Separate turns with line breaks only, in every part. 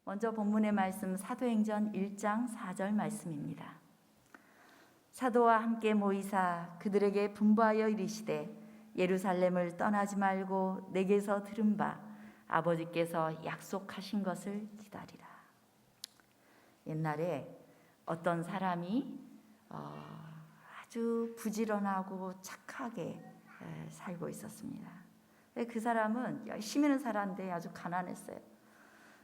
먼저 본문의 말씀 사도행전 1장 4절 말씀입니다. 사도와 함께 모이사 그들에게 분부하여 이르시되 예루살렘을 떠나지 말고 내게서 들은 바 아버지께서 약속하신 것을 기다리라. 옛날에 어떤 사람이 아주 부지런하고 착하게 살고 있었습니다. 그 사람은 열심히는 살았는데 아주 가난했어요.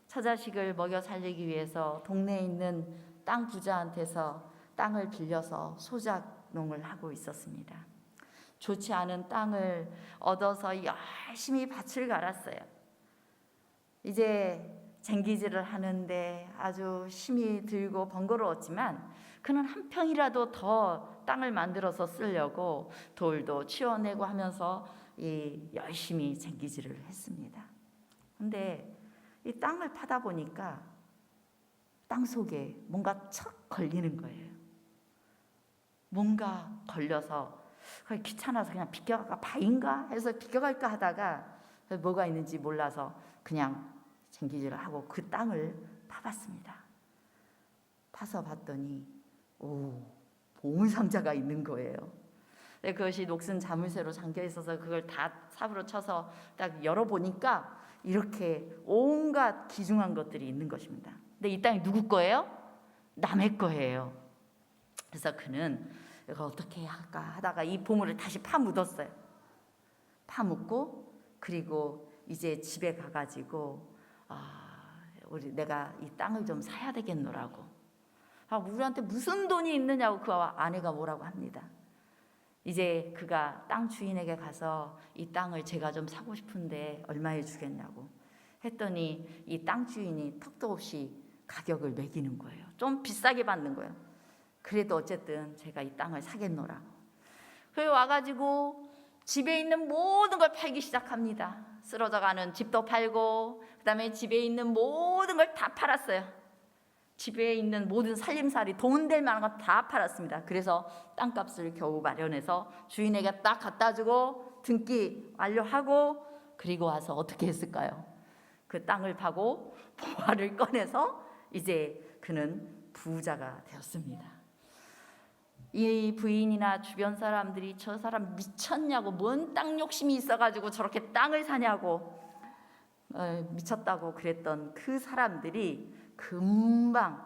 처자식을 먹여 살리기 위해서 동네에 있는 땅 부자한테서 땅을 빌려서 소작농을 하고 있었습니다. 좋지 않은 땅을 얻어서 열심히 밭을 갈았어요. 이제 쟁기질을 하는데 아주 힘이 들고 번거로웠지만 그는 한 평이라도 더 땅을 만들어서 쓰려고 돌도 치워내고 하면서 열심히 쟁기질을 했습니다. 그런데 이 땅을 파다 보니까 땅 속에 뭔가 척 걸리는 거예요. 뭔가 걸려서 귀찮아서 그냥 비껴갈까, 바인가 해서 비껴갈까 하다가 뭐가 있는지 몰라서 그냥 쟁기질을 하고 그 땅을 파봤습니다. 파서 봤더니 보물상자가 있는 거예요. 그것이 녹슨 자물쇠로 잠겨 있어서 그걸 다 삽으로 쳐서 딱 열어보니까 이렇게 온갖 귀중한 것들이 있는 것입니다. 근데 이 땅이 누구 거예요? 남의 거예요. 그래서 그는 이거 어떻게 할까 하다가 이 보물을 다시 파묻었어요. 파묻고 그리고 이제 집에 가가지고 내가 이 땅을 좀 사야 되겠노라고. 우리한테 무슨 돈이 있느냐고 그 아내가 뭐라고 합니다. 이제 그가 땅 주인에게 가서 이 땅을 제가 좀 사고 싶은데 얼마에 주겠냐고 했더니 이 땅 주인이 턱도 없이 가격을 매기는 거예요. 좀 비싸게 받는 거예요. 그래도 어쨌든 제가 이 땅을 사겠노라고. 그래 와가지고 집에 있는 모든 걸 팔기 시작합니다. 쓰러져가는 집도 팔고 그 다음에 집에 있는 모든 걸 다 팔았어요. 집에 있는 모든 살림살이 돈 될 만한 거 다 팔았습니다. 그래서 땅값을 겨우 마련해서 주인에게 딱 갖다 주고 등기 완료하고 그리고 와서 어떻게 했을까요? 그 땅을 파고 보화를 꺼내서 이제 그는 부자가 되었습니다. 이 부인이나 주변 사람들이 저 사람 미쳤냐고, 뭔 땅 욕심이 있어가지고 저렇게 땅을 사냐고 미쳤다고 그랬던 그 사람들이 금방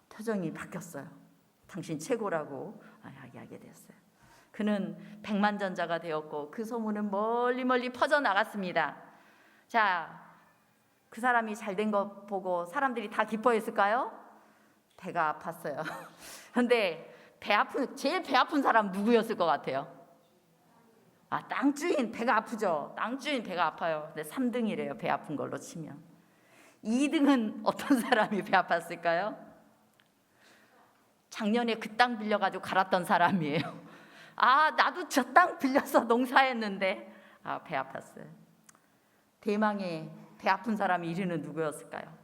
표정이 바뀌었어요. 당신 최고라고 이야기하게 됐어요. 그는 백만전자가 되었고 그 소문은 멀리 멀리 퍼져나갔습니다. 자, 그 사람이 잘된 거 보고 사람들이 다 기뻐했을까요? 배가 아팠어요. 그런데 제일 배 아픈 사람 누구였을 것 같아요? 땅 주인. 배가 아프죠. 땅 주인 배가 아파요. 근데 3등이래요. 배 아픈 걸로 치면. 2등은 어떤 사람이 배 아팠을까요? 작년에 그 땅 빌려가지고 갈았던 사람이에요. 나도 저 땅 빌려서 농사했는데 배 아팠어요. 대망의 배 아픈 사람이 1위는 누구였을까요?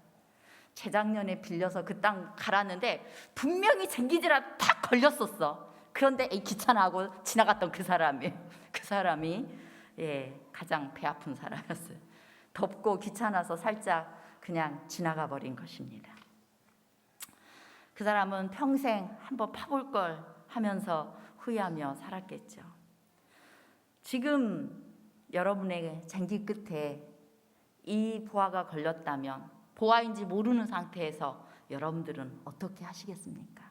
재작년에 빌려서 그 땅 갈았는데 분명히 쟁기질하다 탁 걸렸었어. 그런데 귀찮아하고 지나갔던 그 사람이 가장 배 아픈 사람이었어요. 덥고 귀찮아서 살짝 그냥 지나가 버린 것입니다. 그 사람은 평생 한번 파볼 걸 하면서 후회하며 살았겠죠. 지금 여러분의 쟁기 끝에 이 보화가 걸렸다면 보화인지 모르는 상태에서 여러분들은 어떻게 하시겠습니까?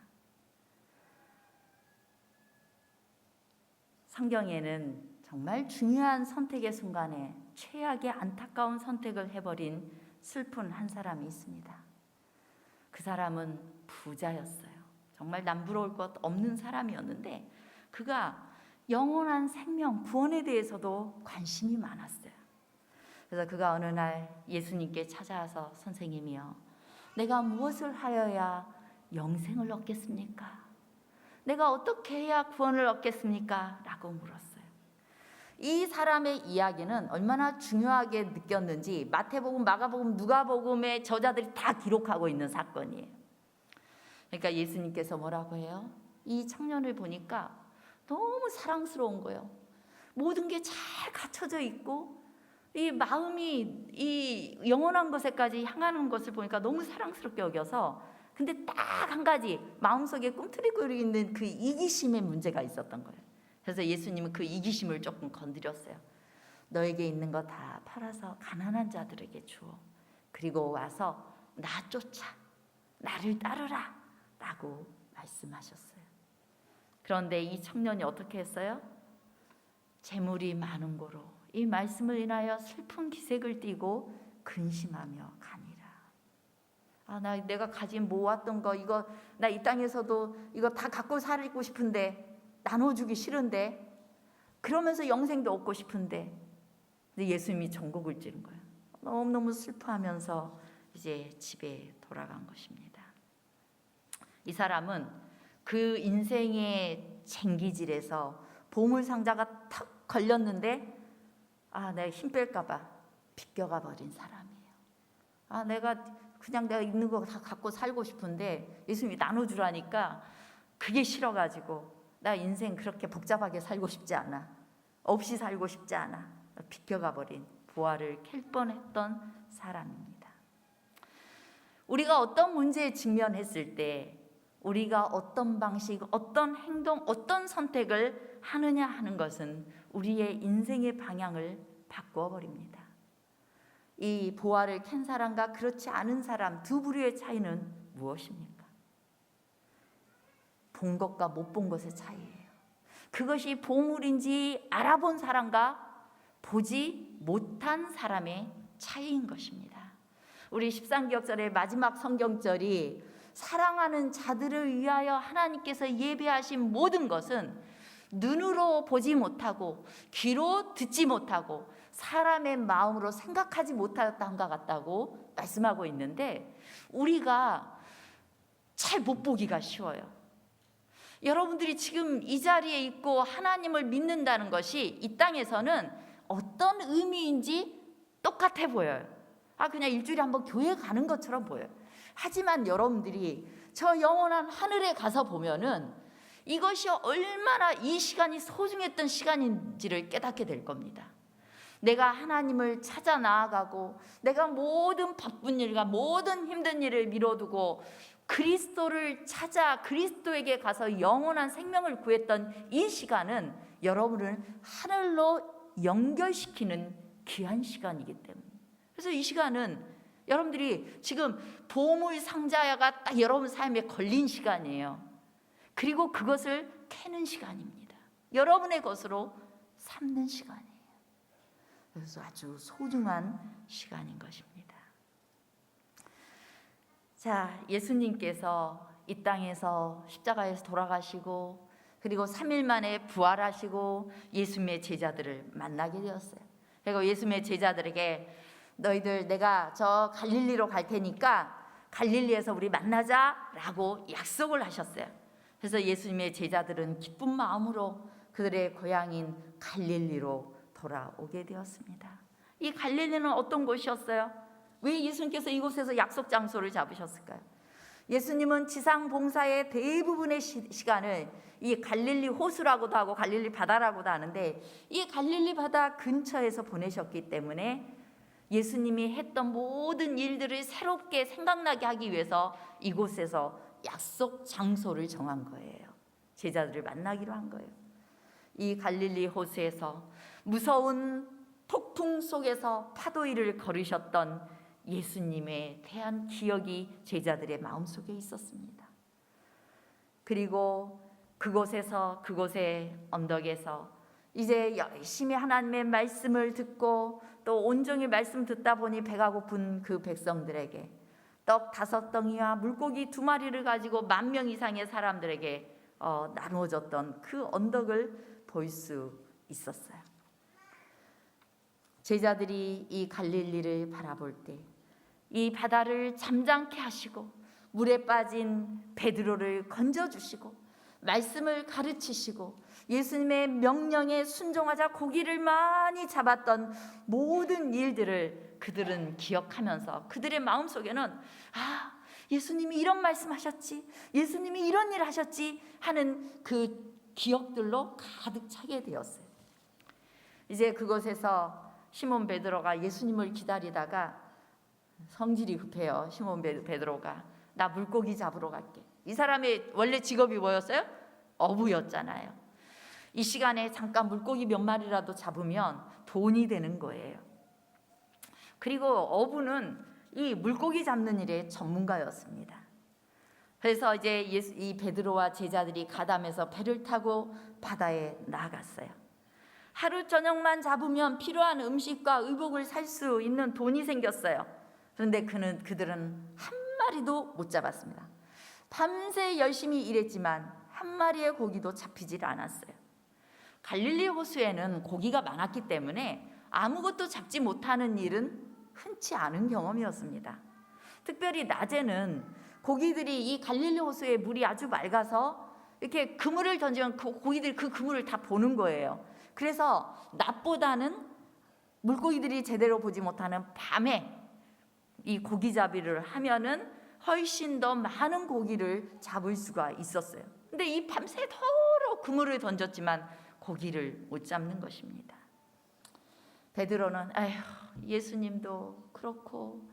성경에는 정말 중요한 선택의 순간에 최악의 안타까운 선택을 해버린 슬픈 한 사람이 있습니다. 그 사람은 부자였어요. 정말 남부러울 것 없는 사람이었는데 그가 영원한 생명, 구원에 대해서도 관심이 많았어요. 그래서 그가 어느 날 예수님께 찾아와서 선생님이요, 내가 무엇을 하여야 영생을 얻겠습니까? 내가 어떻게 해야 구원을 얻겠습니까? 라고 물었어요. 이 사람의 이야기는 얼마나 중요하게 느꼈는지 마태복음, 마가복음, 누가복음의 저자들이 다 기록하고 있는 사건이에요. 그러니까 예수님께서 뭐라고 해요? 이 청년을 보니까 너무 사랑스러운 거예요. 모든 게 잘 갖춰져 있고 이 마음이 이 영원한 것에까지 향하는 것을 보니까 너무 사랑스럽게 여겨서, 근데 딱 한 가지 마음속에 꿈틀이고 있는 그 이기심의 문제가 있었던 거예요. 그래서 예수님은 그 이기심을 조금 건드렸어요. 너에게 있는 거 다 팔아서 가난한 자들에게 주어. 그리고 와서 나 쫓아, 나를 따르라 라고 말씀하셨어요. 그런데 이 청년이 어떻게 했어요? 재물이 많은 고로 이 말씀을 인하여 슬픈 기색을 띠고 근심하며 가니라. 내가 가진 모았던 거, 이거 나 이 땅에서도 이거 다 갖고 살고 싶은데, 나눠주기 싫은데, 그러면서 영생도 얻고 싶은데. 근데 예수님이 전곡을 찌른 거예요. 너무너무 슬퍼하면서 이제 집에 돌아간 것입니다. 이 사람은 그 인생의 쟁기질에서 보물상자가 탁 걸렸는데 내가 힘 뺄까 봐 비껴가 버린 사람이에요. 내가 있는 거 다 갖고 살고 싶은데 예수님이 나눠주라니까 그게 싫어가지고 나 인생 그렇게 복잡하게 살고 싶지 않아. 없이 살고 싶지 않아. 비껴가 버린, 부활을 캘 뻔했던 사람입니다. 우리가 어떤 문제에 직면했을 때 우리가 어떤 방식, 어떤 행동, 어떤 선택을 하느냐 하는 것은 우리의 인생의 방향을 바꾸어 버립니다. 이 부활을 캔 사람과 그렇지 않은 사람 두 부류의 차이는 무엇입니까? 본 것과 못 본 것의 차이예요. 그것이 보물인지 알아본 사람과 보지 못한 사람의 차이인 것입니다. 우리 13기억절의 마지막 성경절이 사랑하는 자들을 위하여 하나님께서 예배하신 모든 것은 눈으로 보지 못하고 귀로 듣지 못하고 사람의 마음으로 생각하지 못하였던 것 같다고 말씀하고 있는데, 우리가 잘 못 보기가 쉬워요. 여러분들이 지금 이 자리에 있고 하나님을 믿는다는 것이 이 땅에서는 어떤 의미인지 똑같아 보여요. 그냥 일주일에 한번 교회 가는 것처럼 보여요. 하지만 여러분들이 저 영원한 하늘에 가서 보면은 이것이 얼마나 이 시간이 소중했던 시간인지를 깨닫게 될 겁니다. 내가 하나님을 찾아 나아가고 내가 모든 바쁜 일과 모든 힘든 일을 미뤄두고 그리스도를 찾아 그리스도에게 가서 영원한 생명을 구했던 이 시간은 여러분을 하늘로 연결시키는 귀한 시간이기 때문에, 그래서 이 시간은 여러분들이 지금 보물 상자가 딱 여러분 삶에 걸린 시간이에요. 그리고 그것을 캐는 시간입니다. 여러분의 것으로 삼는 시간이에요. 그래서 아주 소중한 시간인 것입니다. 자, 예수님께서 이 땅에서 십자가에서 돌아가시고 그리고 3일 만에 부활하시고 예수님의 제자들을 만나게 되었어요. 그리고 예수님의 제자들에게 너희들 내가 저 갈릴리로 갈 테니까 갈릴리에서 우리 만나자라고 약속을 하셨어요. 그래서 예수님의 제자들은 기쁜 마음으로 그들의 고향인 갈릴리로 돌아오게 되었습니다. 이 갈릴리는 어떤 곳이었어요? 왜 예수님께서 이곳에서 약속 장소를 잡으셨을까요? 예수님은 지상 봉사의 대부분의 시간을 이 갈릴리 호수라고도 하고 갈릴리 바다라고도 하는데 이 갈릴리 바다 근처에서 보내셨기 때문에 예수님이 했던 모든 일들을 새롭게 생각나게 하기 위해서 이곳에서 약속 장소를 정한 거예요. 제자들을 만나기로 한 거예요. 이 갈릴리 호수에서 무서운 폭풍 속에서 파도 위를 걸으셨던 예수님에 대한 기억이 제자들의 마음속에 있었습니다. 그리고 그곳의 언덕에서 이제 열심히 하나님의 말씀을 듣고 또 온종일 말씀 듣다 보니 배가 고픈 그 백성들에게 떡 5덩이와 물고기 2마리를 가지고 10,000명 이상의 사람들에게 나누어졌던 그 언덕을 볼 수 있었어요. 제자들이 이 갈릴리를 바라볼 때 이 바다를 잠잠케 하시고 물에 빠진 베드로를 건져주시고 말씀을 가르치시고 예수님의 명령에 순종하자 고기를 많이 잡았던 모든 일들을 그들은 기억하면서 그들의 마음속에는 예수님이 이런 말씀하셨지, 예수님이 이런 일을 하셨지 하는 그 기억들로 가득 차게 되었어요. 이제 그곳에서 시몬 베드로가 예수님을 기다리다가 성질이 급해요. 시몬 베드로가 나 물고기 잡으러 갈게. 이 사람의 원래 직업이 뭐였어요? 어부였잖아요. 이 시간에 잠깐 물고기 몇 마리라도 잡으면 돈이 되는 거예요. 그리고 어부는 이 물고기 잡는 일의 전문가였습니다. 그래서 이제 이 베드로와 제자들이 가담해서 배를 타고 바다에 나갔어요. 하루 저녁만 잡으면 필요한 음식과 의복을 살 수 있는 돈이 생겼어요. 그런데 그들은 한 마리도 못 잡았습니다. 밤새 열심히 일했지만 한 마리의 고기도 잡히질 않았어요. 갈릴리 호수에는 고기가 많았기 때문에 아무것도 잡지 못하는 일은 흔치 않은 경험이었습니다. 특별히 낮에는 고기들이 이 갈릴리 호수의 물이 아주 맑아서 이렇게 그물을 던지면 고기들이 그 그물을 다 보는 거예요. 그래서 낮보다는 물고기들이 제대로 보지 못하는 밤에 이 고기잡이를 하면은 훨씬 더 많은 고기를 잡을 수가 있었어요. 근데 이 밤새도록 그물을 던졌지만 고기를 못 잡는 것입니다. 베드로는 예수님도 그렇고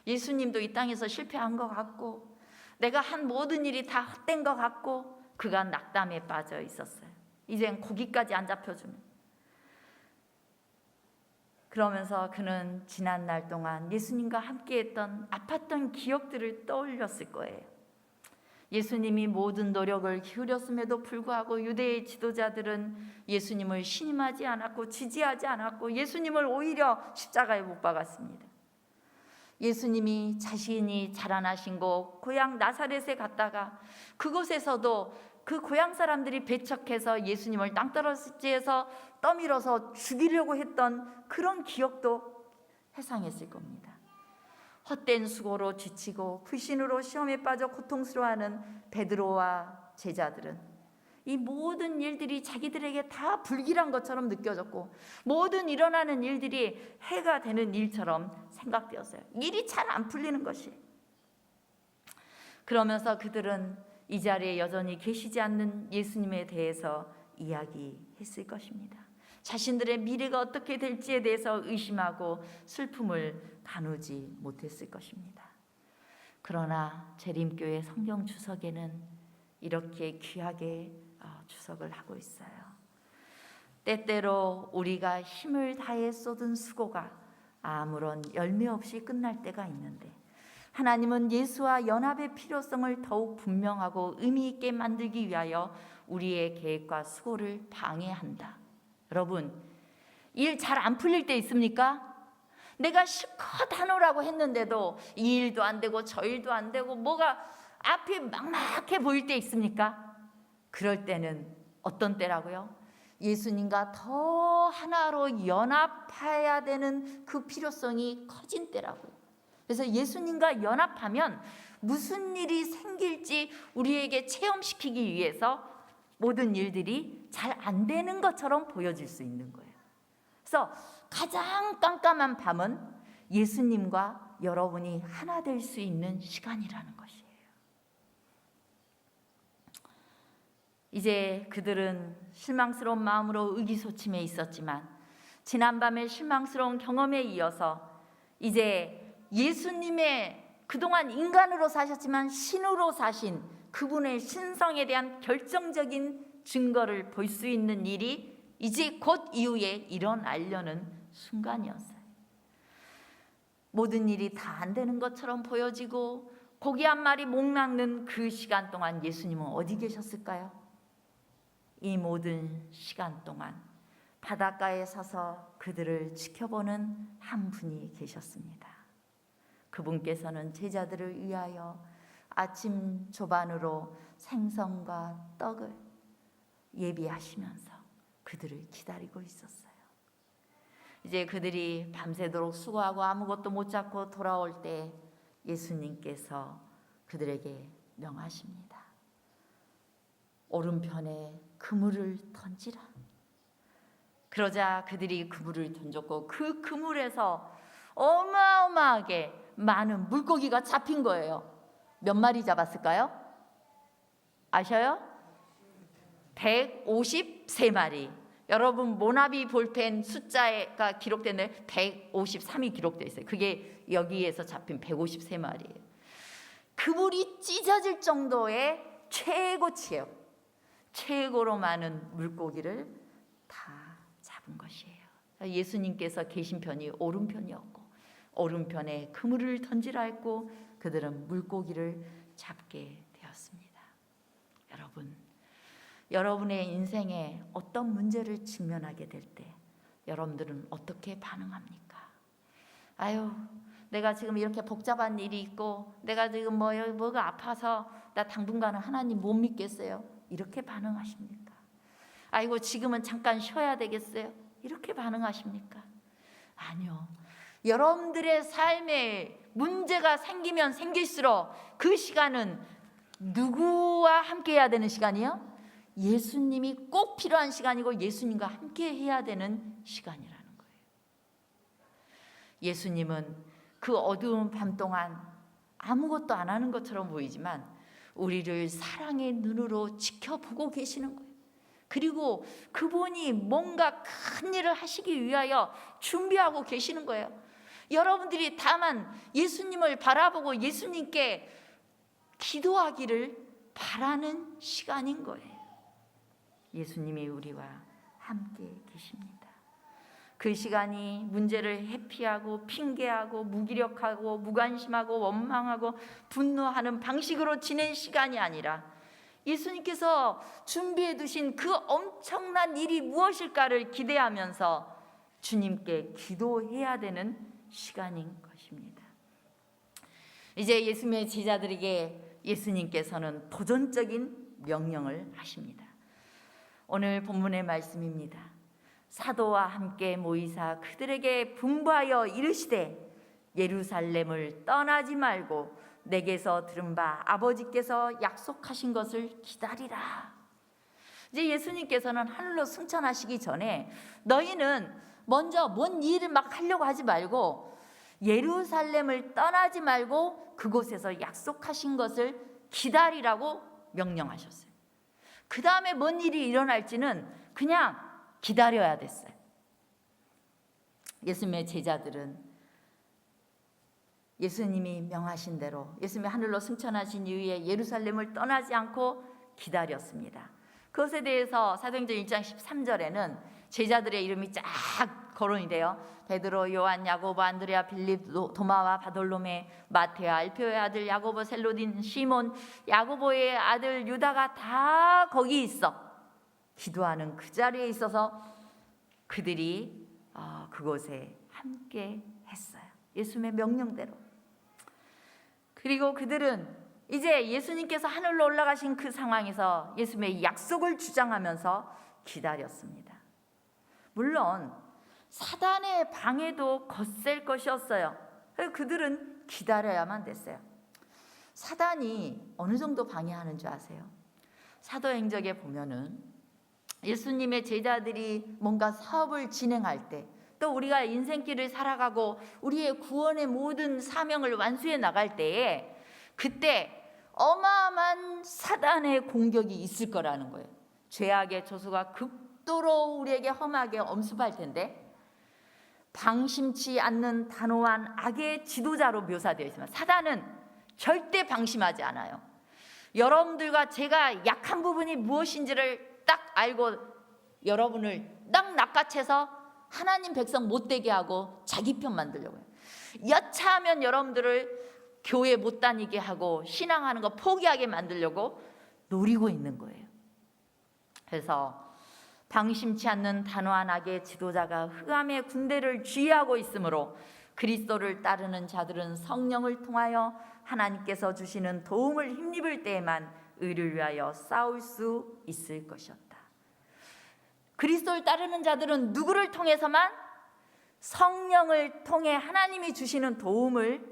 예수님도 이 땅에서 실패한 것 같고 내가 한 모든 일이 다 헛된 것 같고 그가 낙담에 빠져 있었어요. 이젠 고기까지 안 잡혀주면. 그러면서 그는 지난 날 동안 예수님과 함께했던 아팠던 기억들을 떠올렸을 거예요. 예수님이 모든 노력을 기울였음에도 불구하고 유대의 지도자들은 예수님을 신임하지 않았고 지지하지 않았고 예수님을 오히려 십자가에 못 박았습니다. 예수님이 자신이 자라나신 곳 고향 나사렛에 갔다가 그곳에서도 그 고향 사람들이 배척해서 예수님을 땅떨어지에서 떠밀어서 죽이려고 했던 그런 기억도 회상했을 겁니다. 헛된 수고로 지치고 불신으로 시험에 빠져 고통스러워하는 베드로와 제자들은 이 모든 일들이 자기들에게 다 불길한 것처럼 느껴졌고 모든 일어나는 일들이 해가 되는 일처럼 생각되었어요. 일이 잘 안 풀리는 것이. 그러면서 그들은 이 자리에 여전히 계시지 않는 예수님에 대해서 이야기했을 것입니다. 자신들의 미래가 어떻게 될지에 대해서 의심하고 슬픔을 가누지 못했을 것입니다. 그러나 재림교회 성경 주석에는 이렇게 귀하게 주석을 하고 있어요. 때때로 우리가 힘을 다해 쏟은 수고가 아무런 열매 없이 끝날 때가 있는데 하나님은 예수와 연합의 필요성을 더욱 분명하고 의미 있게 만들기 위하여 우리의 계획과 수고를 방해한다. 여러분, 일 잘 안 풀릴 때 있습니까? 내가 실컷 하노라고 했는데도 이 일도 안 되고 저 일도 안 되고 뭐가 앞이 막막해 보일 때 있습니까? 그럴 때는 어떤 때라고요? 예수님과 더 하나로 연합해야 되는 그 필요성이 커진 때라고요. 그래서 예수님과 연합하면 무슨 일이 생길지 우리에게 체험시키기 위해서 모든 일들이 잘 안 되는 것처럼 보여질 수 있는 거예요. 그래서 가장 깜깜한 밤은 예수님과 여러분이 하나 될 수 있는 시간이라는 것이에요. 이제 그들은 실망스러운 마음으로 의기소침해 있었지만 지난밤의 실망스러운 경험에 이어서 이제 예수님의 그동안 인간으로 사셨지만 신으로 사신 그분의 신성에 대한 결정적인 증거를 볼 수 있는 일이 이제 곧 이후에 일어나려는 순간이었어요. 모든 일이 다 안 되는 것처럼 보여지고 고기 한 마리 목 낚는 그 시간 동안 예수님은 어디 계셨을까요? 이 모든 시간 동안 바닷가에 서서 그들을 지켜보는 한 분이 계셨습니다. 그분께서는 제자들을 위하여 아침 조반으로 생선과 떡을 예비하시면서 그들을 기다리고 있었어요. 이제 그들이 밤새도록 수고하고 아무것도 못 잡고 돌아올 때 예수님께서 그들에게 명하십니다. 오른편에 그물을 던지라. 그러자 그들이 그물을 던졌고 그 그물에서 어마어마하게 많은 물고기가 잡힌 거예요. 몇 마리 잡았을까요? 아셔요? 153마리. 여러분 모나비 볼펜 숫자가 기록되는 153이 기록되어 있어요. 그게 여기에서 잡힌 153마리예요. 그물이 찢어질 정도의 최고치예요. 최고로 많은 물고기를 다 잡은 것이에요. 예수님께서 계신 편이 오른편이었고 오른편에 그물을 던지라 했고 그들은 물고기를 잡게 되었습니다. 여러분, 여러분의 인생에 어떤 문제를 직면하게 될 때 여러분들은 어떻게 반응합니까? 아유, 내가 지금 이렇게 복잡한 일이 있고 내가 지금 뭐가 아파서 나 당분간은 하나님 못 믿겠어요. 이렇게 반응하십니까? 아이고, 지금은 잠깐 쉬어야 되겠어요. 이렇게 반응하십니까? 아니요. 여러분들의 삶에 문제가 생기면 생길수록 그 시간은 누구와 함께 해야 되는 시간이요? 예수님이 꼭 필요한 시간이고 예수님과 함께 해야 되는 시간이라는 거예요. 예수님은 그 어두운 밤 동안 아무것도 안 하는 것처럼 보이지만 우리를 사랑의 눈으로 지켜보고 계시는 거예요. 그리고 그분이 뭔가 큰 일을 하시기 위하여 준비하고 계시는 거예요. 여러분들이 다만 예수님을 바라보고 예수님께 기도하기를 바라는 시간인 거예요. 예수님이 우리와 함께 계십니다. 그 시간이 문제를 회피하고 핑계하고 무기력하고 무관심하고 원망하고 분노하는 방식으로 지낸 시간이 아니라 예수님께서 준비해 두신 그 엄청난 일이 무엇일까를 기대하면서 주님께 기도해야 되는 시간인 것입니다. 이제 예수님의 제자들에게 예수님께서는 도전적인 명령을 하십니다. 오늘 본문의 말씀입니다. 사도와 함께 모이사 그들에게 분부하여 이르시되 예루살렘을 떠나지 말고 내게서 들은 바 아버지께서 약속하신 것을 기다리라. 이제 예수님께서는 하늘로 승천하시기 전에 너희는 먼저 뭔 일을 막 하려고 하지 말고 예루살렘을 떠나지 말고 그곳에서 약속하신 것을 기다리라고 명령하셨어요. 그 다음에 뭔 일이 일어날지는 그냥 기다려야 됐어요. 예수님의 제자들은 예수님이 명하신 대로 예수님이 하늘로 승천하신 이후에 예루살렘을 떠나지 않고 기다렸습니다. 그것에 대해서 사도행전 1장 13절에는 제자들의 이름이 쫙 거론이 돼요. 베드로, 요한, 야고보, 안드레아, 빌립, 도마와 바돌로메, 마테아, 알페오의 아들 야고보, 셀로딘, 시몬, 야고보의 아들 유다가 다 거기 있어. 기도하는 그 자리에 있어서 그들이 그곳에 함께 했어요. 예수님의 명령대로. 그리고 그들은 이제 예수님께서 하늘로 올라가신 그 상황에서 예수님의 약속을 주장하면서 기다렸습니다. 물론 사단의 방해도 거셀 것이었어요. 그들은 기다려야만 됐어요. 사단이 어느 정도 방해하는 줄 아세요? 사도행적에 보면은 예수님의 제자들이 뭔가 사업을 진행할 때, 또 우리가 인생길을 살아가고 우리의 구원의 모든 사명을 완수해 나갈 때에 그때 어마어마한 사단의 공격이 있을 거라는 거예요. 죄악의 저수가 극도로 우리에게 험하게 엄습할 텐데 방심치 않는 단호한 악의 지도자로 묘사되어 있지만 사단은 절대 방심하지 않아요. 여러분들과 제가 약한 부분이 무엇인지를 딱 알고 여러분을 딱 낚아채서 하나님 백성 못되게 하고 자기 편 만들려고 해요. 여차하면 여러분들을 교회 못 다니게 하고 신앙하는 거 포기하게 만들려고 노리고 있는 거예요. 그래서 방심치 않는 단호한 악의 지도자가 흑암의 군대를 쥐하고 있으므로 그리스도를 따르는 자들은 성령을 통하여 하나님께서 주시는 도움을 힘입을 때에만 의를 위하여 싸울 수 있을 것이었다. 그리스도를 따르는 자들은 누구를 통해서만? 성령을 통해 하나님이 주시는 도움을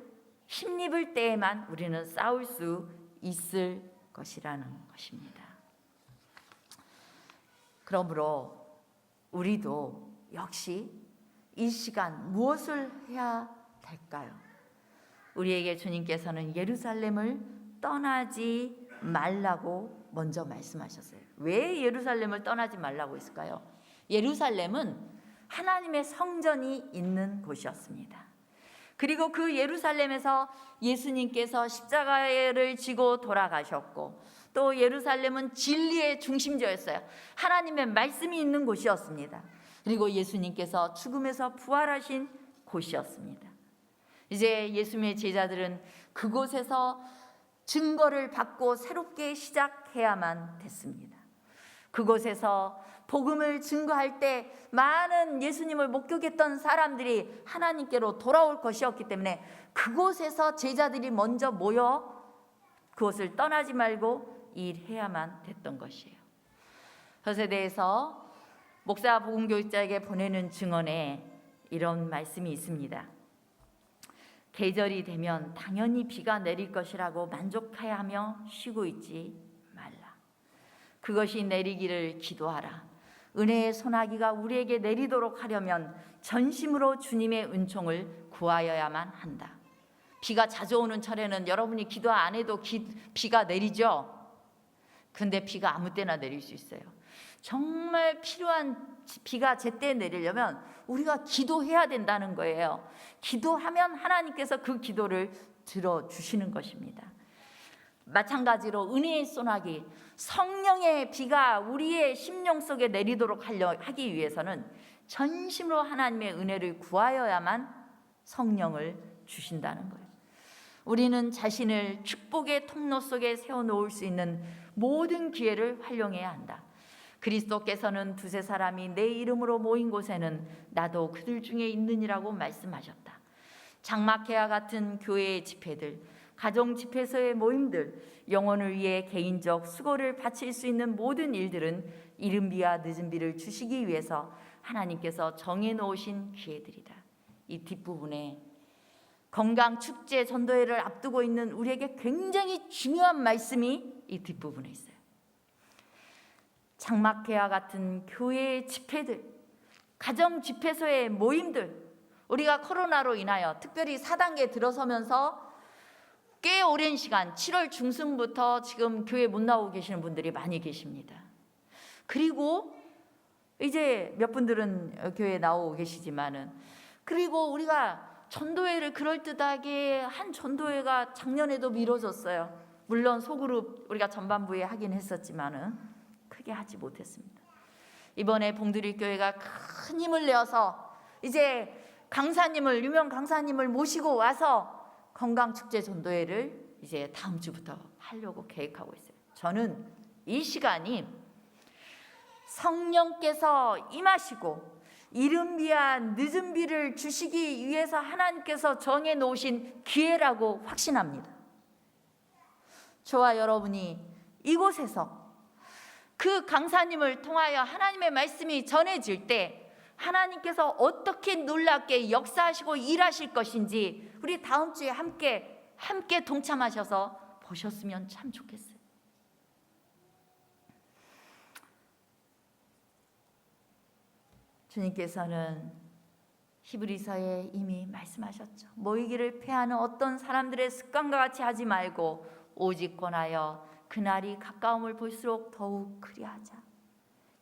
힘입을 때에만 우리는 싸울 수 있을 것이라는 것입니다. 그러므로 우리도 역시 이 시간 무엇을 해야 될까요? 우리에게 주님께서는 예루살렘을 떠나지 말라고 먼저 말씀하셨어요. 왜 예루살렘을 떠나지 말라고 했을까요? 예루살렘은 하나님의 성전이 있는 곳이었습니다. 그리고 그 예루살렘에서 예수님께서 십자가를 지고 돌아가셨고, 또 예루살렘은 진리의 중심지였어요. 하나님의 말씀이 있는 곳이었습니다. 그리고 예수님께서 죽음에서 부활하신 곳이었습니다. 이제 예수님의 제자들은 그곳에서 증거를 받고 새롭게 시작해야만 됐습니다. 그곳에서 복음을 증거할 때 많은 예수님을 목격했던 사람들이 하나님께로 돌아올 것이었기 때문에 그곳에서 제자들이 먼저 모여 그곳을 떠나지 말고 일해야만 됐던 것이에요. 그것에 대해서 목사 복음교육자에게 보내는 증언에 이런 말씀이 있습니다. 계절이 되면 당연히 비가 내릴 것이라고 만족해야 하며 쉬고 있지 말라. 그것이 내리기를 기도하라. 은혜의 소나기가 우리에게 내리도록 하려면 전심으로 주님의 은총을 구하여야만 한다. 비가 자주 오는 철에는 여러분이 기도 안 해도 비가 내리죠. 근데 비가 아무 때나 내릴 수 있어요. 정말 필요한 비가 제때 내리려면 우리가 기도해야 된다는 거예요. 기도하면 하나님께서 그 기도를 들어주시는 것입니다. 마찬가지로 은혜의 소나기, 성령의 비가 우리의 심령 속에 내리도록 하기 위해서는 전심으로 하나님의 은혜를 구하여야만 성령을 주신다는 거예요. 우리는 자신을 축복의 통로 속에 세워놓을 수 있는 모든 기회를 활용해야 한다. 그리스도께서는 두세 사람이 내 이름으로 모인 곳에는 나도 그들 중에 있느니라고 말씀하셨다. 장막회와 같은 교회의 집회들, 가정 집회소의 모임들, 영혼을 위해 개인적 수고를 바칠 수 있는 모든 일들은 이른 비와 늦은 비를 주시기 위해서 하나님께서 정해놓으신 기회들이다. 이 뒷부분에 건강축제 전도회를 앞두고 있는 우리에게 굉장히 중요한 말씀이 이 뒷부분에 있어요. 장막회와 같은 교회의 집회들, 가정 집회소의 모임들, 우리가 코로나로 인하여 특별히 4단계에 들어서면서 꽤 오랜 시간 7월 중순부터 지금 교회 못 나오고 계시는 분들이 많이 계십니다. 그리고 이제 몇 분들은 교회에 나오고 계시지만은, 그리고 우리가 전도회를 그럴듯하게 한 전도회가 작년에도 미뤄졌어요. 물론 소그룹 우리가 전반부에 하긴 했었지만은 크게 하지 못했습니다. 이번에 봉두리 교회가 큰 힘을 내어서 이제 강사님을, 유명 강사님을 모시고 와서 건강축제 전도회를 이제 다음 주부터 하려고 계획하고 있어요. 저는 이 시간이 성령께서 임하시고 이른 비와 늦은 비를 주시기 위해서 하나님께서 정해 놓으신 기회라고 확신합니다. 저와 여러분이 이곳에서 그 강사님을 통하여 하나님의 말씀이 전해질 때 하나님께서 어떻게 놀랍게 역사하시고 일하실 것인지 우리 다음 주에 함께 동참하셔서 보셨으면 참 좋겠어요. 주님께서는 히브리서에 이미 말씀하셨죠. 모이기를 패하는 어떤 사람들의 습관과 같이 하지 말고 오직 권하여 그날이 가까움을 볼수록 더욱 그리하자.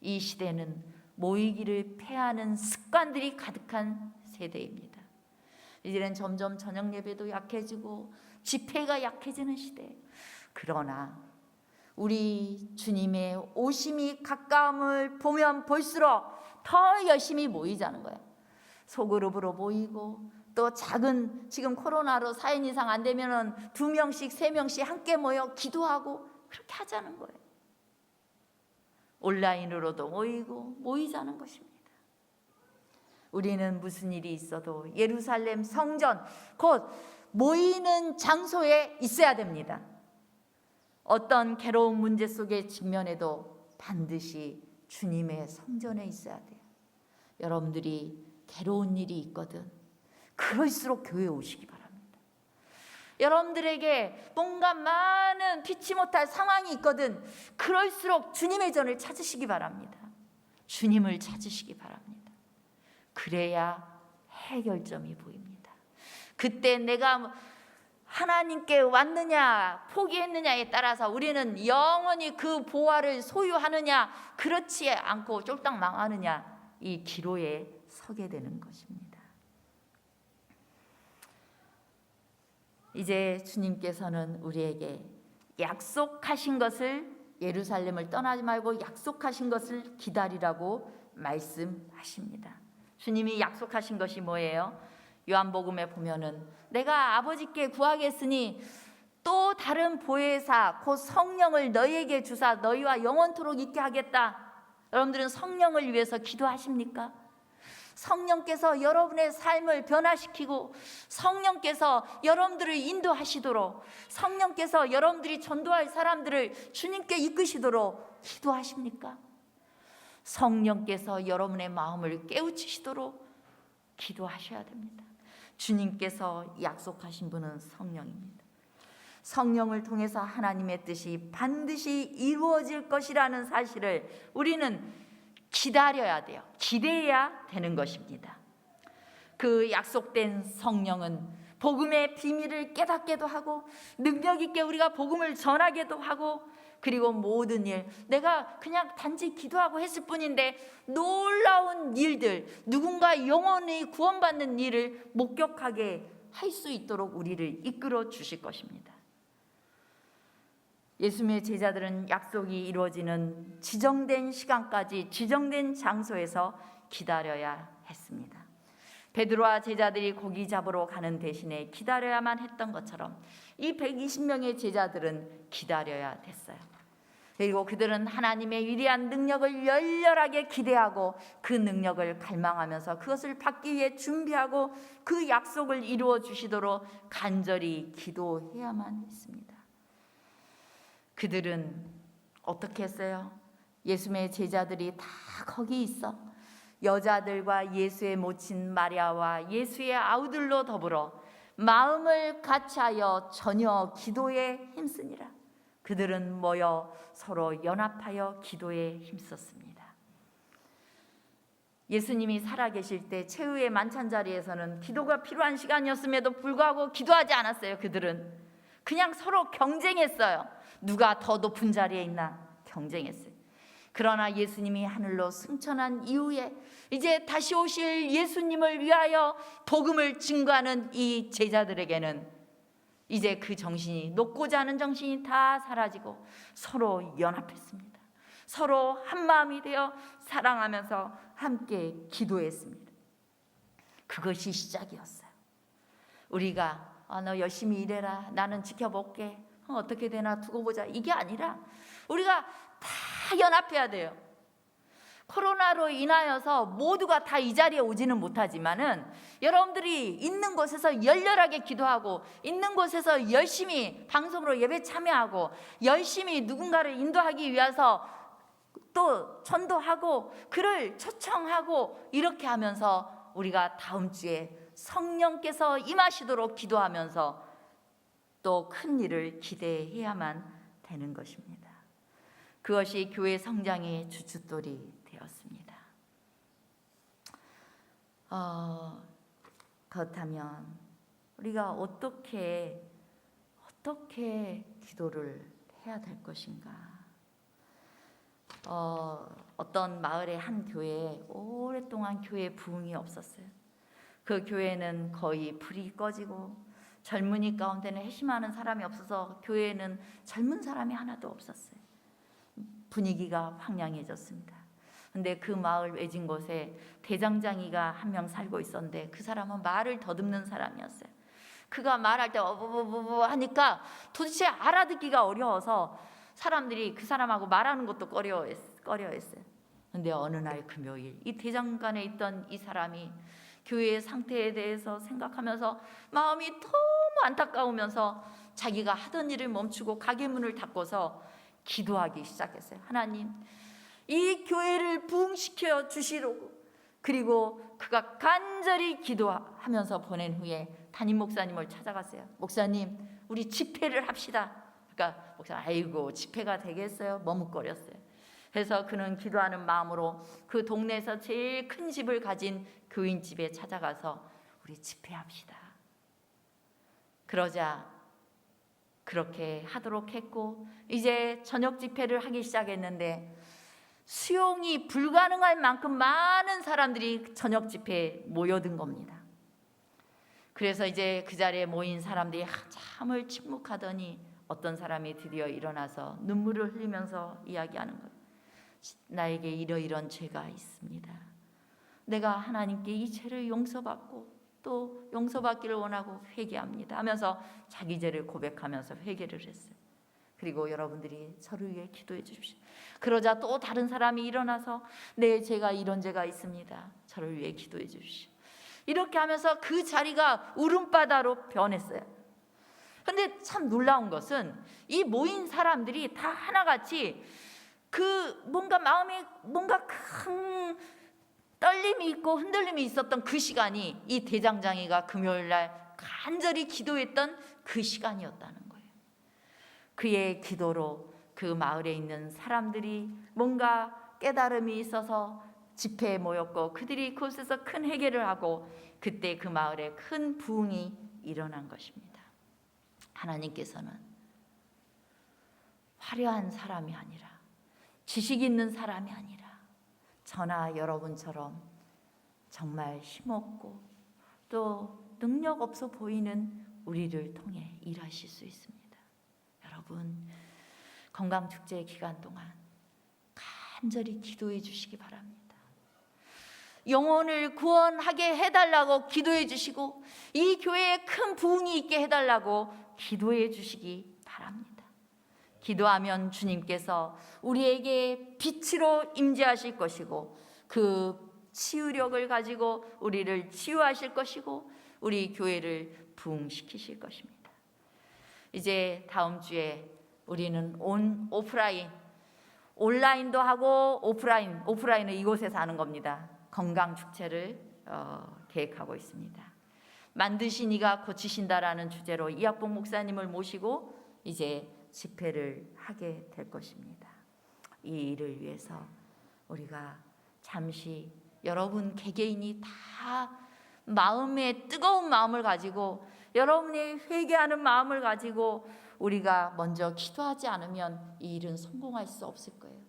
이 시대는 모이기를 패하는 습관들이 가득한 세대입니다. 이제는 점점 저녁 예배도 약해지고 집회가 약해지는 시대. 그러나 우리 주님의 오심이 가까움을 보면 볼수록 더 열심히 모이자는 거예요. 소그룹으로 모이고 또 작은, 지금 코로나로 4인 이상 안 되면은 2명씩 3명씩 함께 모여 기도하고 그렇게 하자는 거예요. 온라인으로도 모이자는 것입니다. 우리는 무슨 일이 있어도 예루살렘 성전, 곧 모이는 장소에 있어야 됩니다. 어떤 괴로운 문제 속에 직면해도 반드시 주님의 성전에 있어야 돼요. 여러분들이 괴로운 일이 있거든 그럴수록 교회에 오시기 바랍니다. 여러분들에게 뭔가 많은 피치 못할 상황이 있거든 그럴수록 주님의 전을 찾으시기 바랍니다. 주님을 찾으시기 바랍니다. 그래야 해결점이 보입니다. 그때 내가 하나님께 왔느냐 포기했느냐에 따라서 우리는 영원히 그 보화를 소유하느냐 그렇지 않고 쫄딱 망하느냐 이 기로에 서게 되는 것입니다. 이제 주님께서는 우리에게 약속하신 것을, 예루살렘을 떠나지 말고 약속하신 것을 기다리라고 말씀하십니다. 주님이 약속하신 것이 뭐예요? 요한복음에 보면은 내가 아버지께 구하겠으니 또 다른 보혜사 곧 성령을 너희에게 주사 너희와 영원토록 있게 하겠다. 여러분들은 성령을 위해서 기도하십니까? 성령께서 여러분의 삶을 변화시키고 성령께서 여러분들을 인도하시도록, 성령께서 여러분들이 전도할 사람들을 주님께 이끄시도록 기도하십니까? 성령께서 여러분의 마음을 깨우치시도록 기도하셔야 됩니다. 주님께서 약속하신 분은 성령입니다. 성령을 통해서 하나님의 뜻이 반드시 이루어질 것이라는 사실을 우리는 기다려야 돼요. 기대해야 되는 것입니다. 그 약속된 성령은 복음의 비밀을 깨닫게도 하고 능력 있게 우리가 복음을 전하게도 하고, 그리고 모든 일, 내가 그냥 단지 기도하고 했을 뿐인데 놀라운 일들, 누군가 영원히 구원받는 일을 목격하게 할 수 있도록 우리를 이끌어 주실 것입니다. 예수님의 제자들은 약속이 이루어지는 지정된 시간까지 지정된 장소에서 기다려야 했습니다. 베드로와 제자들이 고기 잡으러 가는 대신에 기다려야만 했던 것처럼 이 120명의 제자들은 기다려야 됐어요. 그리고 그들은 하나님의 위대한 능력을 열렬하게 기대하고 그 능력을 갈망하면서 그것을 받기 위해 준비하고 그 약속을 이루어 주시도록 간절히 기도해야만 했습니다. 그들은 어떻게 했어요? 예수님의 제자들이 다 거기 있어 여자들과 예수의 모친 마리아와 예수의 아우들로 더불어 마음을 같이하여 전혀 기도에 힘쓰니라. 그들은 모여 서로 연합하여 기도에 힘썼습니다. 예수님이 살아계실 때 최후의 만찬 자리에서는 기도가 필요한 시간이었음에도 불구하고 기도하지 않았어요. 그들은 그냥 서로 경쟁했어요. 누가 더 높은 자리에 있나 경쟁했어요. 그러나 예수님이 하늘로 승천한 이후에 이제 다시 오실 예수님을 위하여 복음을 증거하는 이 제자들에게는 이제 그 정신이, 높고자 하는 정신이 다 사라지고 서로 연합했습니다. 서로 한 마음이 되어 사랑하면서 함께 기도했습니다. 그것이 시작이었어요. 우리가 너 열심히 일해라, 나는 지켜볼게, 어떻게 되나 두고 보자, 이게 아니라 우리가 다 연합해야 돼요. 코로나로 인하여서 모두가 다 이 자리에 오지는 못하지만은 여러분들이 있는 곳에서 열렬하게 기도하고 있는 곳에서 열심히 방송으로 예배 참여하고 열심히 누군가를 인도하기 위해서 또 전도하고 그를 초청하고 이렇게 하면서 우리가 다음 주에 성령께서 임하시도록 기도하면서 또 큰 일을 기대해야만 되는 것입니다. 그것이 교회 성장의 주춧돌이 되었습니다. 그렇다면 우리가 어떻게 기도를 해야 될 것인가? 어떤 마을의 한 교회에 오랫동안 교회 부흥이 없었어요. 그 교회는 거의 불이 꺼지고 젊은이 가운데는 회심하는 사람이 없어서 교회에는 젊은 사람이 하나도 없었어요. 분위기가 황량해졌습니다. 근데 그 마을 외진 곳에 대장장이가 한 명 살고 있었는데 그 사람은 말을 더듬는 사람이었어요. 그가 말할 때 어부부부부 하니까 도대체 알아듣기가 어려워서 사람들이 그 사람하고 말하는 것도 꺼려했어요. 근데 어느 날 금요일 이 대장간에 있던 이 사람이 교회의 상태에 대해서 생각하면서 마음이 너무 안타까우면서 자기가 하던 일을 멈추고 가게 문을 닫고서 기도하기 시작했어요. 하나님, 이 교회를 부흥시켜 주시라고. 그리고 그가 간절히 기도하면서 보낸 후에 담임 목사님을 찾아갔어요. 목사님, 우리 집회를 합시다. 그러니까 목사님, 아이고 집회가 되겠어요? 머뭇거렸어요. 그래서 그는 기도하는 마음으로 그 동네에서 제일 큰 집을 가진 교인 집에 찾아가서 우리 집회합시다. 그러자 그렇게 하도록 했고 이제 저녁 집회를 하기 시작했는데 수용이 불가능할 만큼 많은 사람들이 저녁 집회에 모여든 겁니다. 그래서 이제 그 자리에 모인 사람들이 한참을 침묵하더니 어떤 사람이 드디어 일어나서 눈물을 흘리면서 이야기하는 거예요. 나에게 이러이런 죄가 있습니다. 내가 하나님께 이 죄를 용서받고 또 용서받기를 원하고 회개합니다 하면서 자기 죄를 고백하면서 회개를 했어요. 그리고 여러분들이 저를 위해 기도해 주십시오. 그러자 또 다른 사람이 일어나서 네, 제가 이런 죄가 있습니다. 저를 위해 기도해 주십시오. 이렇게 하면서 그 자리가 울음바다로 변했어요. 그런데 참 놀라운 것은 이 모인 사람들이 다 하나같이 그 뭔가 마음에 뭔가 큰 떨림이 있고 흔들림이 있었던 그 시간이 이 대장장이가 금요일날 간절히 기도했던 그 시간이었다는 거예요. 그의 기도로 그 마을에 있는 사람들이 뭔가 깨달음이 있어서 집회에 모였고 그들이 그곳에서 큰 회개를 하고 그때 그 마을에 큰 부흥이 일어난 것입니다. 하나님께서는 화려한 사람이 아니라 지식 있는 사람이 아니라 저나 여러분처럼 정말 힘없고 또 능력 없어 보이는 우리를 통해 일하실 수 있습니다. 여러분, 건강축제 기간 동안 간절히 기도해 주시기 바랍니다. 영혼을 구원하게 해달라고 기도해 주시고 이 교회에 큰 부흥이 있게 해달라고 기도해 주시기 바랍니다. 기도하면 주님께서 우리에게 빛으로 임재하실 것이고 그 치유력을 가지고 우리를 치유하실 것이고 우리 교회를 부흥시키실 것입니다. 이제 다음 주에 우리는 온라인도 하고 오프라인은 이곳에서 하는 겁니다. 건강축제를 계획하고 있습니다. 만드신 이가 고치신다라는 주제로 이학봉 목사님을 모시고 이제 집회를 하게 될 것입니다. 이 일을 위해서 우리가 잠시 여러분 개개인이 다 마음에 뜨거운 마음을 가지고 여러분의 회개하는 마음을 가지고 우리가 먼저 기도하지 않으면 이 일은 성공할 수 없을 거예요.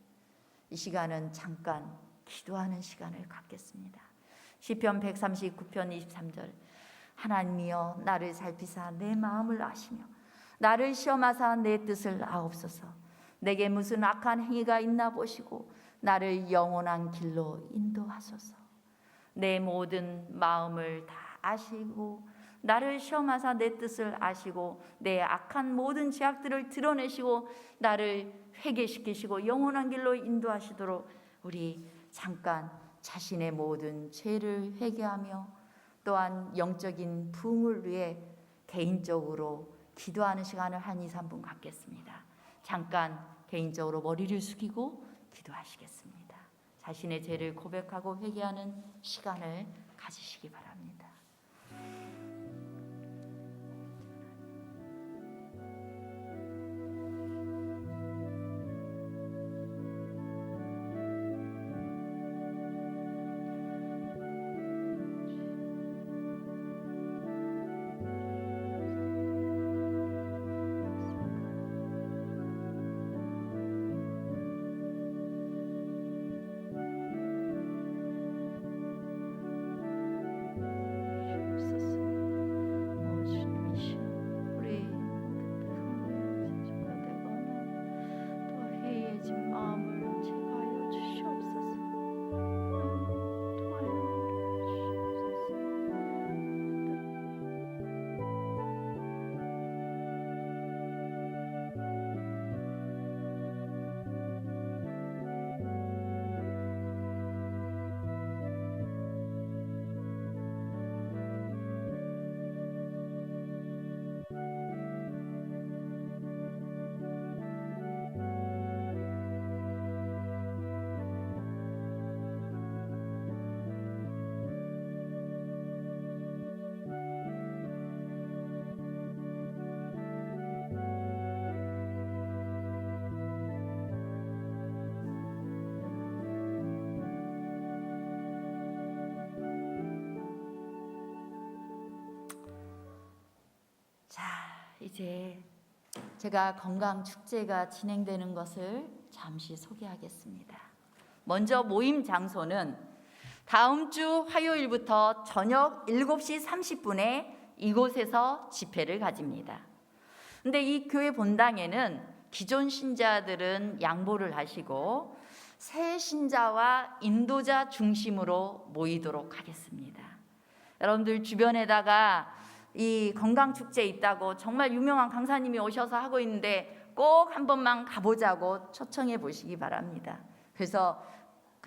이 시간은 잠깐 기도하는 시간을 갖겠습니다. 시편 139편 23절 하나님이여 나를 살피사 내 마음을 아시며 나를 시험하사 내 뜻을 아옵소서. 내게 무슨 악한 행위가 있나 보시고 나를 영원한 길로 인도하소서. 내 모든 마음을 다 아시고 나를 시험하사 내 뜻을 아시고 내 악한 모든 죄악들을 드러내시고 나를 회개시키시고 영원한 길로 인도하시도록 우리 잠깐 자신의 모든 죄를 회개하며 또한 영적인 부흥을 위해 개인적으로 기도하는 시간을 한 2, 3분 갖겠습니다. 잠깐 개인적으로 머리를 숙이고 기도하시겠습니다. 자신의 죄를 고백하고 회개하는 시간을 가지시기 바랍니다. 이제 제가 건강축제가 진행되는 것을 잠시 소개하겠습니다. 먼저 모임 장소는 다음 주 화요일부터 저녁 7시 30분에 이곳에서 집회를 가집니다. 근데 이 교회 본당에는 기존 신자들은 양보를 하시고 새 신자와 인도자 중심으로 모이도록 하겠습니다. 여러분들 주변에다가 이 건강축제 있다고 정말 유명한 강사님이 오셔서 하고 있는데 꼭 한 번만 가보자고 초청해 보시기 바랍니다. 그래서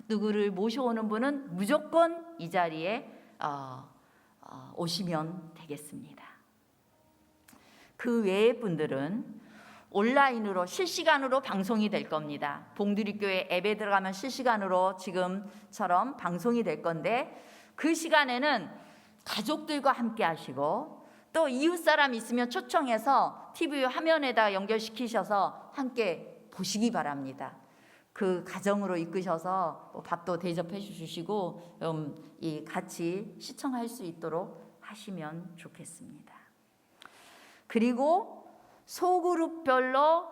누구를 모셔오는 분은 무조건 이 자리에 오시면 되겠습니다. 그 외의 분들은 온라인으로 실시간으로 방송이 될 겁니다. 봉두리교회 앱에 들어가면 실시간으로 지금처럼 방송이 될 건데 그 시간에는 가족들과 함께 하시고 또 이웃 사람 있으면 초청해서 TV 화면에다 연결시키셔서 함께 보시기 바랍니다. 그 가정으로 이끄셔서 밥도 대접해 주시고 같이 시청할 수 있도록 하시면 좋겠습니다. 그리고 소그룹별로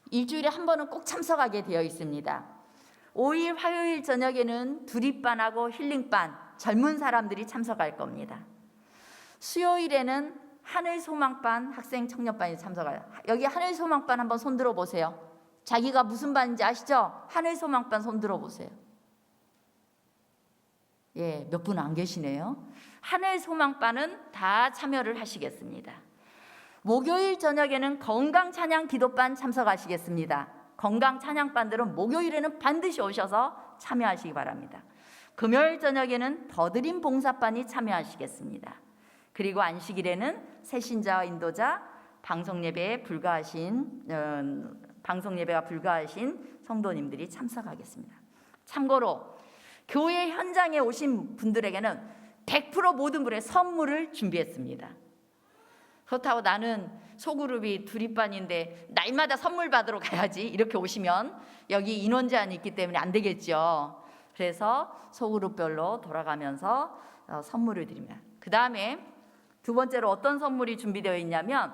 일주일에 한 번은 꼭 참석하게 되어 있습니다. 5일 화요일 저녁에는 두립반하고 힐링반 젊은 사람들이 참석할 겁니다. 수요일에는 하늘소망반 학생 청년반이 참석해요. 여기 하늘소망반 한번 손 들어보세요. 자기가 무슨 반인지 아시죠? 하늘소망반 손 들어보세요. 예, 몇 분 안 계시네요. 하늘소망반은 다 참여를 하시겠습니다. 목요일 저녁에는 건강찬양 기도반 참석하시겠습니다. 건강찬양반들은 목요일에는 반드시 오셔서 참여하시기 바랍니다. 금요일 저녁에는 더드림 봉사반이 참여하시겠습니다. 그리고 안식일에는 새신자와 인도자, 방송예배가 불가하신 성도님들이 참석하겠습니다. 참고로 교회 현장에 오신 분들에게는 100% 모든 분의 선물을 준비했습니다. 그렇다고 나는 소그룹이 두립반인데 날마다 선물 받으러 가야지 이렇게 오시면 여기 인원 제한이 있기 때문에 안 되겠죠. 그래서 소그룹별로 돌아가면서 선물을 드립니다. 그 다음에 두 번째로 어떤 선물이 준비되어 있냐면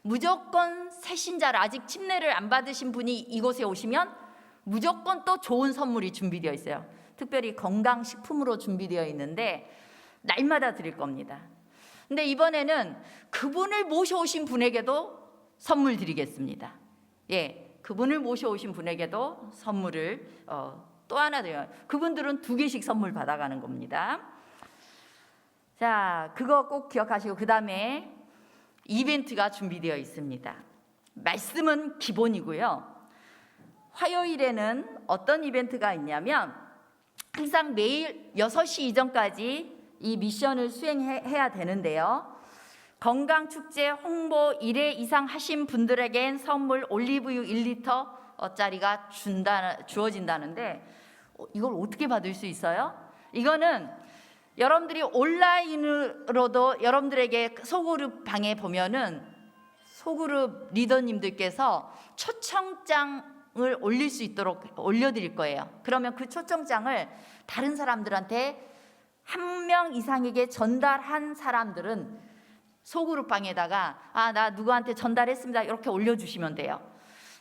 무조건 새신자를 아직 침례를 안 받으신 분이 이곳에 오시면 무조건 또 좋은 선물이 준비되어 있어요. 특별히 건강식품으로 준비되어 있는데 날마다 드릴 겁니다. 근데 이번에는 그분을 모셔오신 분에게도 선물 드리겠습니다. 예, 그분을 모셔오신 분에게도 선물을 또 하나 드려요. 그분들은 2개씩 선물 받아가는 겁니다. 자, 그거 꼭 기억하시고 그 다음에 이벤트가 준비되어 있습니다. 말씀은 기본이고요. 화요일에는 어떤 이벤트가 있냐면 항상 매일 6시 이전까지 이 미션을 수행해야 되는데요. 건강축제 홍보 1회 이상 하신 분들에겐 선물 올리브유 1리터짜리가 주어진다는데 이걸 어떻게 받을 수 있어요? 이거는 여러분들이 온라인으로도 여러분들에게 소그룹 방에 보면은 소그룹 리더님들께서 초청장을 올릴 수 있도록 올려드릴 거예요. 그러면 그 초청장을 다른 사람들한테 1명 이상에게 전달한 사람들은 소그룹 방에다가 나 누구한테 전달했습니다 이렇게 올려주시면 돼요.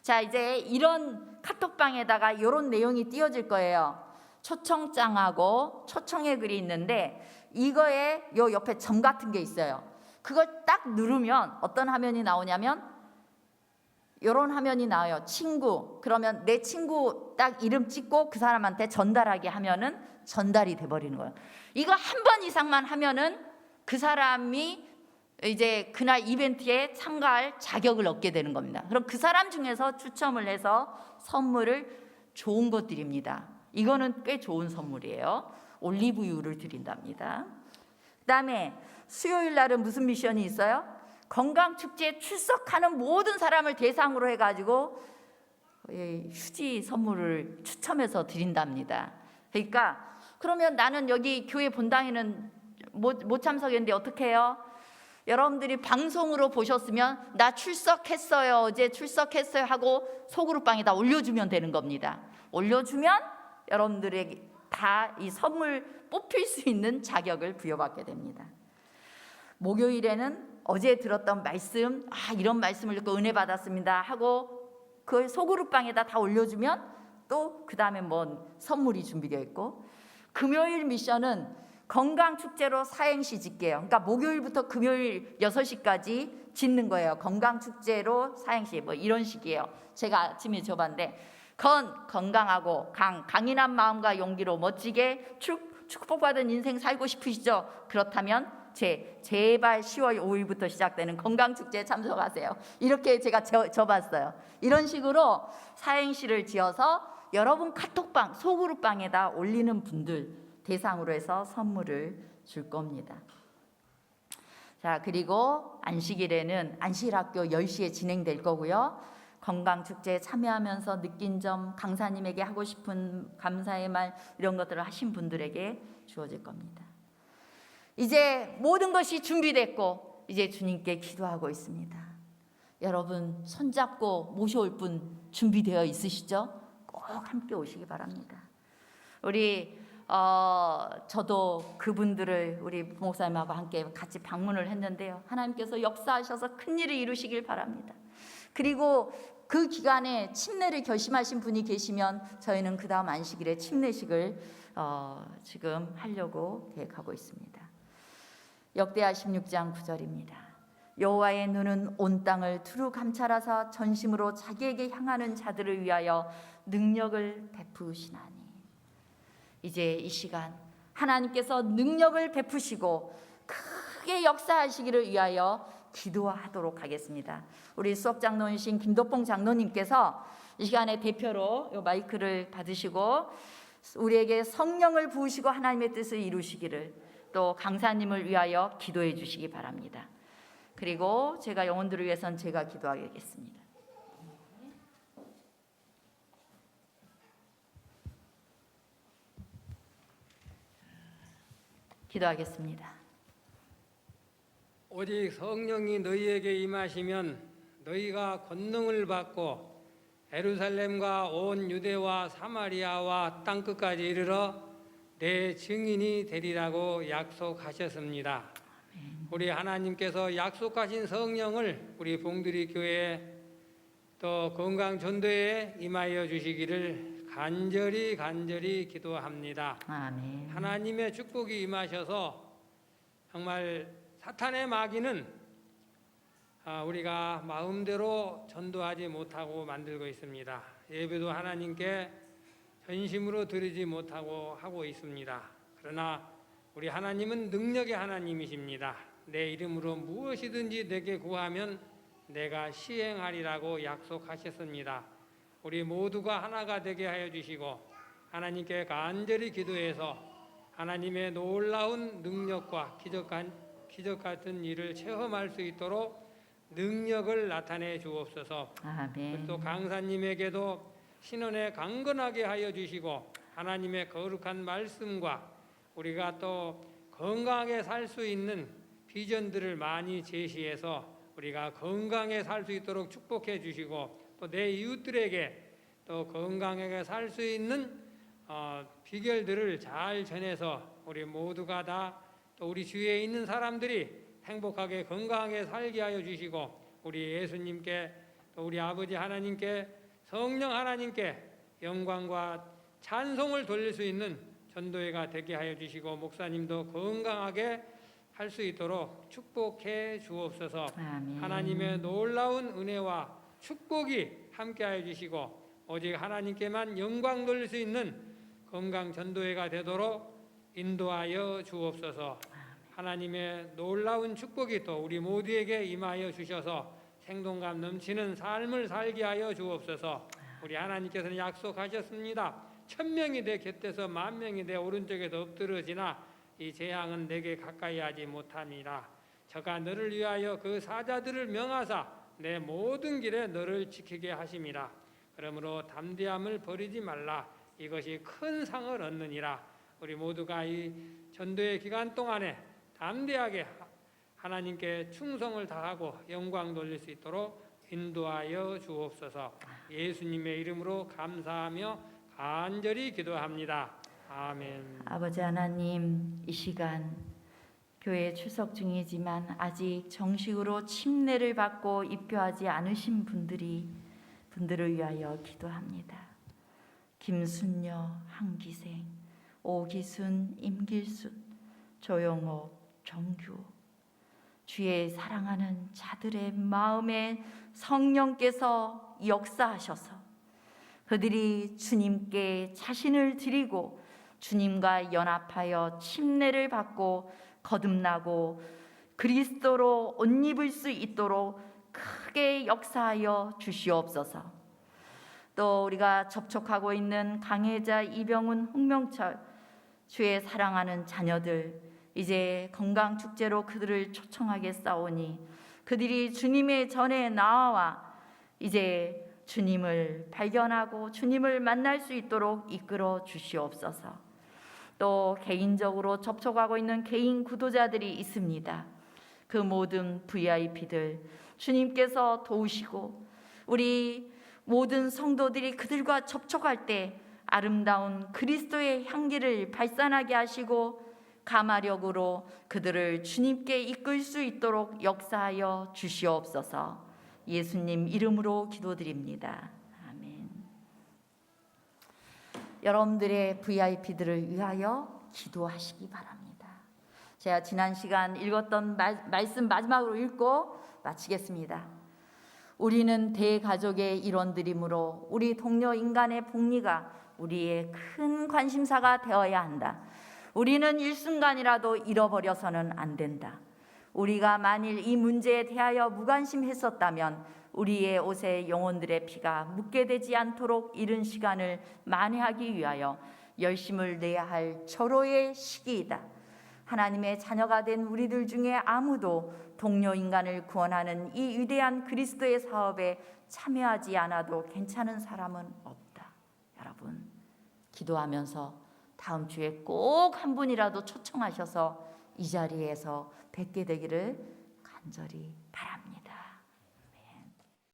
자, 이제 이런 카톡방에다가 이런 내용이 띄워질 거예요. 초청장하고 초청의 글이 있는데 이거에 요 옆에 점 같은 게 있어요. 그걸 딱 누르면 어떤 화면이 나오냐면 이런 화면이 나와요. 친구. 그러면 내 친구 딱 이름 찍고 그 사람한테 전달하게 하면은 전달이 돼버리는 거예요. 이거 한 번 이상만 하면은 그 사람이 이제 그날 이벤트에 참가할 자격을 얻게 되는 겁니다. 그럼 그 사람 중에서 추첨을 해서 선물을 좋은 것 드립니다. 이거는 꽤 좋은 선물이에요. 올리브유를 드린답니다. 그 다음에 수요일 날은 무슨 미션이 있어요? 건강축제에 출석하는 모든 사람을 대상으로 해가지고 휴지 선물을 추첨해서 드린답니다. 그러니까 그러면 나는 여기 교회 본당에는 못 참석했는데 어떻게 해요? 여러분들이 방송으로 보셨으면 나 출석했어요, 어제 출석했어요 하고 소그룹방에다 올려주면 되는 겁니다. 올려주면 여러분들에게 다 이 선물 뽑힐 수 있는 자격을 부여받게 됩니다. 목요일에는 어제 들었던 말씀, 이런 말씀을 듣고 은혜 받았습니다 하고 그 소그룹방에다 다 올려주면 또 그 다음에 뭐 선물이 준비되어 있고, 금요일 미션은 건강축제로 사행시 짓게요. 그러니까 목요일부터 금요일 6시까지 짓는 거예요. 건강축제로 사행시 뭐 이런 식이에요. 제가 아침에 줘봤는데, 건강하고 강인한 마음과 용기로 멋지게 축복받은 인생 살고 싶으시죠? 그렇다면 제발 10월 5일부터 시작되는 건강축제에 참석하세요. 이렇게 제가 줘봤어요. 이런 식으로 사행시를 지어서 여러분 카톡방, 소그룹방에다 올리는 분들 대상으로 해서 선물을 줄 겁니다. 자, 그리고 안식일에는 안식일학교 10시에 진행될 거고요. 건강축제에 참여하면서 느낀 점, 강사님에게 하고 싶은 감사의 말, 이런 것들을 하신 분들에게 주어질 겁니다. 이제 모든 것이 준비됐고 이제 주님께 기도하고 있습니다. 여러분 손잡고 모셔올 분 준비되어 있으시죠? 꼭 함께 오시기 바랍니다. 저도 그분들을 우리 목사님하고 함께 같이 방문을 했는데요. 하나님께서 역사하셔서 큰일을 이루시길 바랍니다. 그리고 그 기간에 침례를 결심하신 분이 계시면 저희는 그 다음 안식일에 침례식을 지금 하려고 계획하고 있습니다. 역대하 16장 9절입니다. 여호와의 눈은 온 땅을 두루 감찰하사 전심으로 자기에게 향하는 자들을 위하여 능력을 베푸시나니. 이제 이 시간 하나님께서 능력을 베푸시고 크게 역사하시기를 위하여 기도하도록 하겠습니다. 우리 수석 장로이신 김덕봉 장로님께서 이 시간에 대표로 이 마이크를 받으시고 우리에게 성령을 부으시고 하나님의 뜻을 이루시기를, 또 강사님을 위하여 기도해 주시기 바랍니다. 그리고 제가 영혼들을 위해서는 제가 기도하겠습니다. 기도하겠습니다.
오직 성령이 너희에게 임하시면 너희가 권능을 받고 예루살렘과 온 유대와 사마리아와 땅끝까지 이르러 내 증인이 되리라고 약속하셨습니다. 우리 하나님께서 약속하신 성령을 우리 봉두리 교회 또 건강 전도에 임하여 주시기를 간절히 기도합니다.
아멘.
하나님의 축복이 임하셔서 정말 사탄의 마귀는 우리가 마음대로 전도하지 못하고 만들고 있습니다. 예배도 하나님께 전심으로 드리지 못하고 하고 있습니다. 그러나 우리 하나님은 능력의 하나님이십니다. 내 이름으로 무엇이든지 내게 구하면 내가 시행하리라고 약속하셨습니다. 우리 모두가 하나가 되게 하여 주시고 하나님께 간절히 기도해서 하나님의 놀라운 능력과 기적 같은 일을 체험할 수 있도록 능력을 나타내 주옵소서.
아멘.
또 강사님에게도 신원에 강건하게 하여 주시고 하나님의 거룩한 말씀과 우리가 또 건강하게 살 수 있는 비전들을 많이 제시해서 우리가 건강하게 살 수 있도록 축복해 주시고, 또 내 이웃들에게 또 건강하게 살 수 있는 비결들을 잘 전해서 우리 모두가 다 또 우리 주위에 있는 사람들이 행복하게 건강하게 살게 하여 주시고, 우리 예수님께 또 우리 아버지 하나님께 성령 하나님께 영광과 찬송을 돌릴 수 있는 전도회가 되게 하여 주시고, 목사님도 건강하게 할 수 있도록 축복해 주옵소서.
아멘.
하나님의 놀라운 은혜와 축복이 함께하여 주시고 오직 하나님께만 영광 돌릴 수 있는 건강 전도회가 되도록 인도하여 주옵소서. 하나님의 놀라운 축복이 또 우리 모두에게 임하여 주셔서 생동감 넘치는 삶을 살게 하여 주옵소서. 우리 하나님께서는 약속하셨습니다. 1000명이 내 곁에서 10,000명이 내 오른쪽에서 엎드러지나 이 재앙은 내게 가까이 하지 못함이라. 저가 너를 위하여 그 사자들을 명하사 내 모든 길에 너를 지키게 하심이라. 그러므로 담대함을 버리지 말라. 이것이 큰 상을 얻느니라. 우리 모두가 이 전도의 기간 동안에 담대하게 하나님께 충성을 다하고 영광 돌릴 수 있도록 인도하여 주옵소서. 예수님의 이름으로 감사하며 간절히 기도합니다. 아멘.
아버지 하나님, 이 시간 교회에 출석 중이지만 아직 정식으로 침례를 받고 입교하지 않으신 분들을 위하여 기도합니다. 김순녀, 한기생, 오기순, 임길순, 조용옥, 정규. 주의 사랑하는 자들의 마음에 성령께서 역사하셔서 그들이 주님께 자신을 드리고 주님과 연합하여 침례를 받고 거듭나고 그리스도로 옷 입을 수 있도록 크게 역사하여 주시옵소서. 또 우리가 접촉하고 있는 강혜자, 이병훈, 홍명철, 주의 사랑하는 자녀들, 이제 건강축제로 그들을 초청하겠사오니 그들이 주님의 전에 나와 이제 주님을 발견하고 주님을 만날 수 있도록 이끌어 주시옵소서. 또 개인적으로 접촉하고 있는 개인 구도자들이 있습니다. 그 모든 VIP들 주님께서 도우시고 우리 모든 성도들이 그들과 접촉할 때 아름다운 그리스도의 향기를 발산하게 하시고 가마력으로 그들을 주님께 이끌 수 있도록 역사하여 주시옵소서. 예수님 이름으로 기도드립니다. 아멘. 여러분들의 VIP들을 위하여 기도하시기 바랍니다. 제가 지난 시간 읽었던 말씀 마지막으로 읽고 마치겠습니다. 우리는 대가족의 일원들이므로 우리 동료 인간의 복리가 우리의 큰 관심사가 되어야 한다. 우리는 일순간이라도 잃어버려서는 안 된다. 우리가 만일 이 문제에 대하여 무관심했었다면 우리의 옷에 영혼들의 피가 묻게 되지 않도록 이른 시간을 만회하기 위하여 열심을 내야 할 절호의 시기이다. 하나님의 자녀가 된 우리들 중에 아무도 동료 인간을 구원하는 이 위대한 그리스도의 사업에 참여하지 않아도 괜찮은 사람은 없다. 여러분, 기도하면서 다음 주에 꼭 한 분이라도 초청하셔서 이 자리에서 뵙게 되기를 간절히 바랍니다.